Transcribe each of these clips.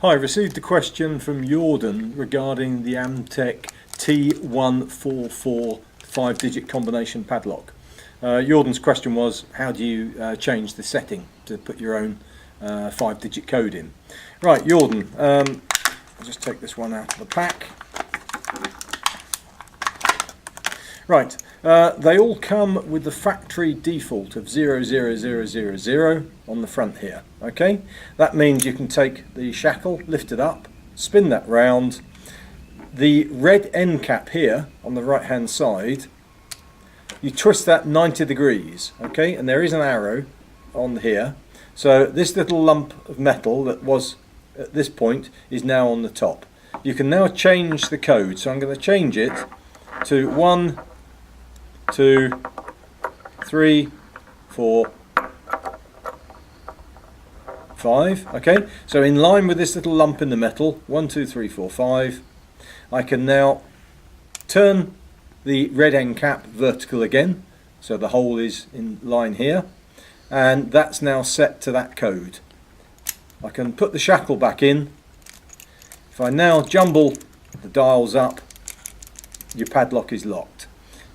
Hi, I received a question from Jordan regarding the Amtech T144 5-digit combination padlock. Jordan's question was, how do you change the setting to put your own 5-digit code in? Right, Jordan, I'll just take this one out of the pack. Right, they all come with the factory default of 00000 on the front here. Okay, that means you can take the shackle, lift it up, spin that round. The red end cap here on the right hand side, you twist that 90 degrees, okay, and there is an arrow on here. So this little lump of metal that was at this point is now on the top. You can now change the code, so I'm going to change it to 1, 2, 3, 4, 5. Okay, so in line with this little lump in the metal, 1, 2, 3, 4, 5, I can now turn the red end cap vertical again, so the hole is in line here, and that's now set to that code. I can put the shackle back in. If I now jumble the dials up, your padlock is locked.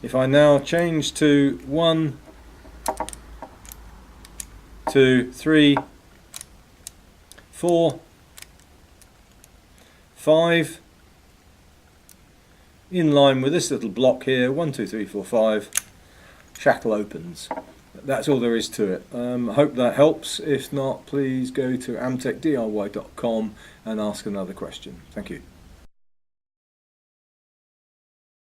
If I now change to 1, 2, 3, 4, 5, in line with this little block here, 1, 2, 3, 4, 5, shackle opens. That's all there is to it. I hope that helps. If not, please go to amtechdiy.com and ask another question. Thank you.